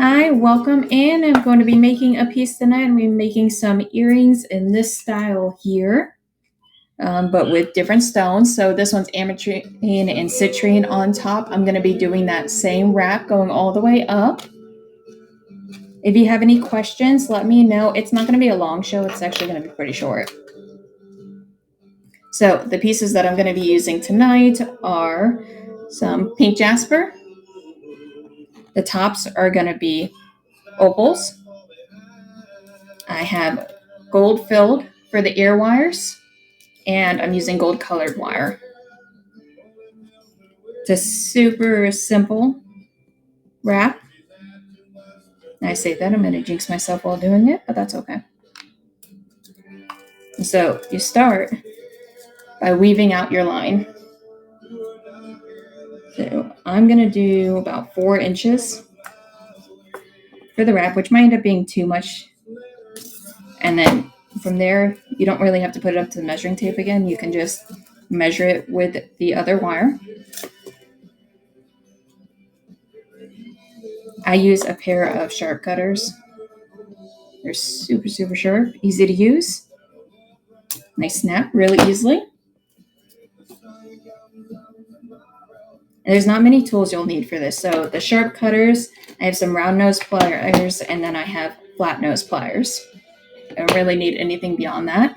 Hi, welcome in. I'm going to be making a piece tonight. I'm making some earrings in this style here, but with different stones. So this one's ametrine and citrine on top. I'm going to be doing that same wrap going all the way up. If you have any questions, let me know. It's not going to be a long show. It's actually going to be pretty short. So the pieces that I'm going to be using tonight are some Pink Jasper. The tops are going to be opals. I have gold filled for the ear wires, and I'm using gold colored wire. It's a super simple wrap. I say that, I'm going to jinx myself while doing it, but that's okay. So you start by weaving out your line. So I'm going to do about 4 inches for the wrap, which might end up being too much. And then from there, you don't really have to put it up to the measuring tape again. You can just measure it with the other wire. I use a pair of sharp cutters. They're super, super sharp, easy to use. And they snap really easily. And there's not many tools you'll need for this. So the sharp cutters, I have some round nose pliers, and then I have flat nose pliers. I don't really need anything beyond that.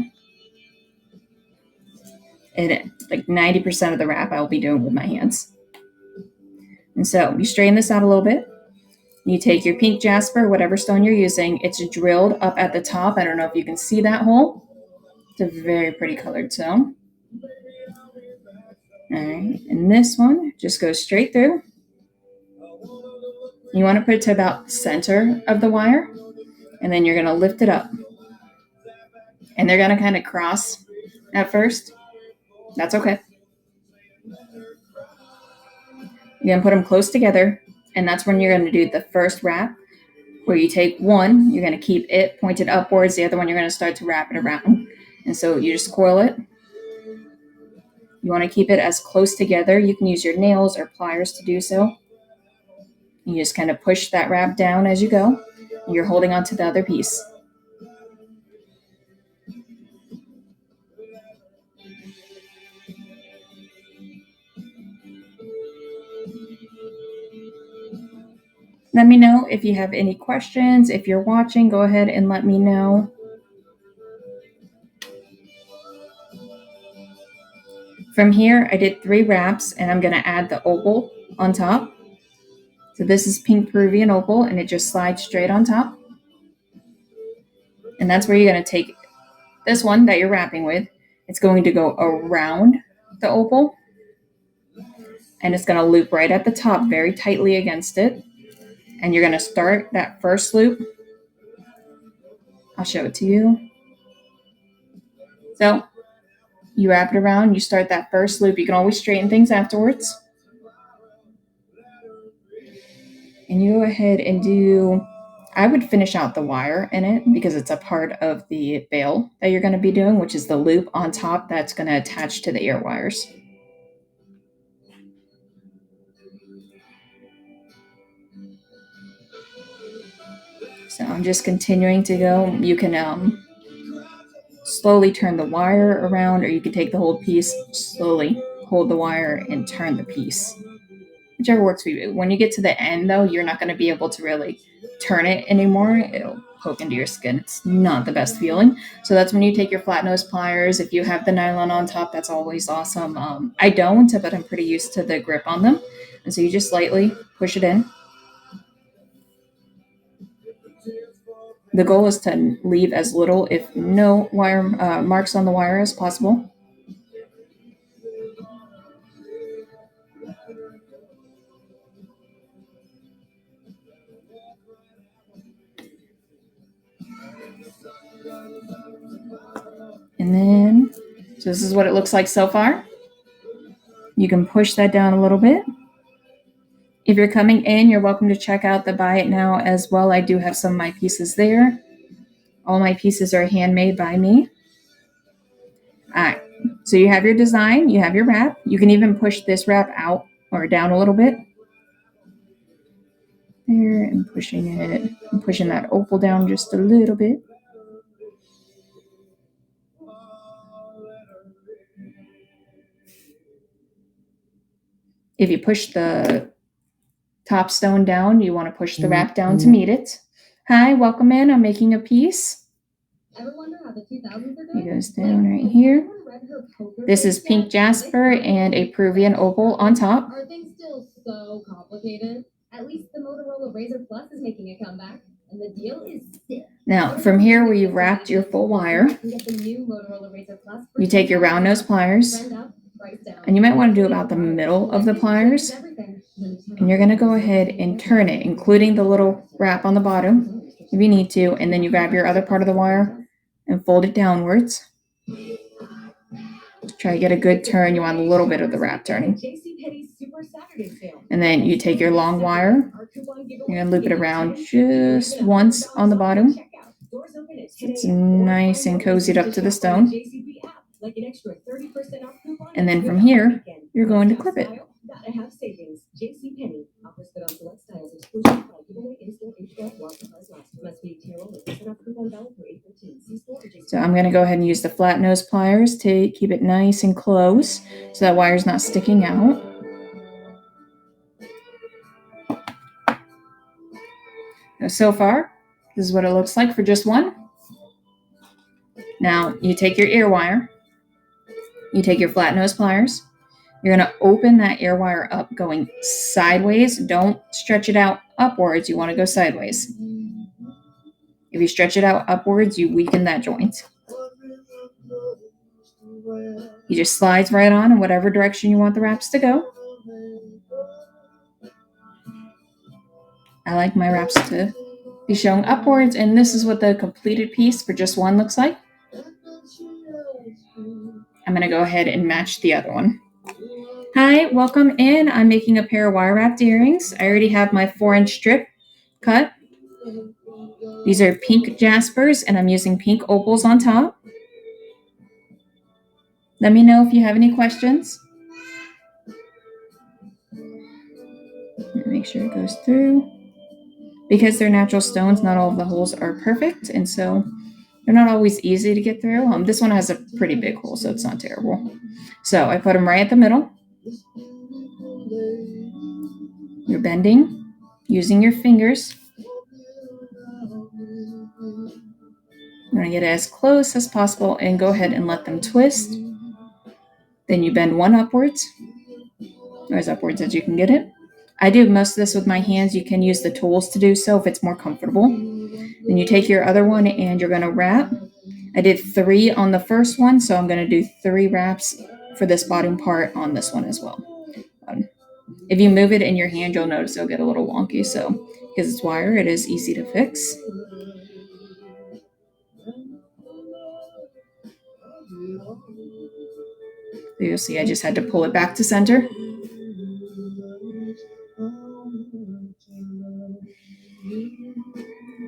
And like 90% of the wrap I will be doing with my hands. And so you straighten this out a little bit. You take your Pink Jasper, whatever stone you're using. It's drilled up at the top. I don't know if you can see that hole. It's a very pretty colored stone. All right, and this one just goes straight through. You want to put it to about the center of the wire, and then you're going to lift it up. And they're going to kind of cross at first. That's okay. You're going to put them close together, and that's when you're going to do the first wrap, where you take one, you're going to keep it pointed upwards, the other one you're going to start to wrap it around. And so you just coil it. You want to keep it as close together. You can use your nails or pliers to do so. You just kind of push that wrap down as you go. And you're holding on to the other piece. Let me know if you have any questions. If you're watching, go ahead and let me know. From here, I did 3 wraps, and I'm going to add the opal on top. So this is pink Peruvian opal, and it just slides straight on top. And that's where you're going to take this one that you're wrapping with. It's going to go around the opal, and it's going to loop right at the top very tightly against it. And you're going to start that first loop. I'll show it to you. So you wrap it around, you start that first loop. You can always straighten things afterwards. And you go ahead and I would finish out the wire in it because it's a part of the veil that you're going to be doing, which is the loop on top that's going to attach to the ear wires. So I'm just continuing to go. You can slowly turn the wire around, or you can take the whole piece, slowly hold the wire and turn the piece. Whichever works for you. When you get to the end, though, you're not going to be able to really turn it anymore. It'll poke into your skin. It's not the best feeling. So that's when you take your flat nose pliers. If you have the nylon on top, that's always awesome. I don't, but I'm pretty used to the grip on them. And so you just lightly push it in. The goal is to leave as little, if no wire marks on the wire as possible. And then, so this is what it looks like so far. You can push that down a little bit. If you're coming in, you're welcome to check out the Buy It Now as well. I do have some of my pieces there. All my pieces are handmade by me. All right, so you have your design, you have your wrap. You can even push this wrap out or down a little bit. There, and pushing that opal down just a little bit. If you push the top stone down, you want to push the wrap down to meet it. Hi, welcome in. I'm making a piece. It goes down right here. This is Pink Jasper and a Peruvian opal on top. Are things still so complicated? At least the Motorola Razr Plus is making a comeback, and the deal is sick. Now, from here where you've wrapped your full wire, you take your round nose pliers, and you might want to do about the middle of the pliers, and you're going to go ahead and turn it, including the little wrap on the bottom, if you need to, and then you grab your other part of the wire and fold it downwards. Try to get a good turn. You want a little bit of the wrap turning. And then you take your long wire, you're going to loop it around just once on the bottom. It's nice and cozied up to the stone. And then from here, you're going to clip it. So I'm going to go ahead and use the flat nose pliers to keep it nice and close so that wire's not sticking out. Now, so far, this is what it looks like for just one. Now you take your ear wire, you take your flat nose pliers, you're going to open that ear wire up going sideways. Don't stretch it out upwards. You want to go sideways. If you stretch it out upwards, you weaken that joint. He just slides right on in whatever direction you want the wraps to go. I like my wraps to be shown upwards, and this is what the completed piece for just one looks like. I'm going to go ahead and match the other one. Hi, welcome in. I'm making a pair of wire wrapped earrings. I already have my 4-inch strip cut. These are Pink Jaspers, and I'm using pink opals on top. Let me know if you have any questions. Make sure it goes through. Because they're natural stones, not all of the holes are perfect, and so they're not always easy to get through. This one has a pretty big hole, so it's not terrible. So I put them right at the middle. You're bending, using your fingers. You want to get as close as possible and go ahead and let them twist. Then you bend one upwards, or as upwards as you can get it. I do most of this with my hands. You can use the tools to do so if it's more comfortable. Then you take your other one and you're going to wrap. I did 3 on the first one, so I'm going to do 3 wraps for this bottom part on this one as well. If you move it in your hand, you'll notice it'll get a little wonky. So because it's wire, it is easy to fix. You'll see I just had to pull it back to center.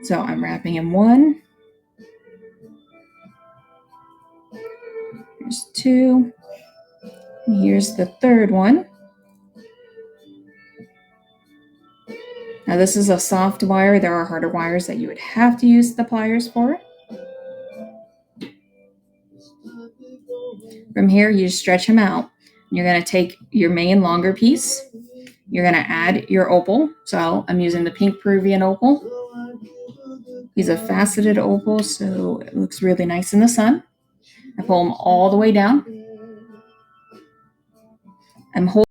So I'm wrapping in 1. Here's 2. And here's the 3rd one. Now this is a soft wire. There are harder wires that you would have to use the pliers for. From here, you stretch them out. You're going to take your main longer piece. You're going to add your opal. So I'm using the pink Peruvian opal. He's a faceted opal, so it looks really nice in the sun. I pull them all the way down. I'm holding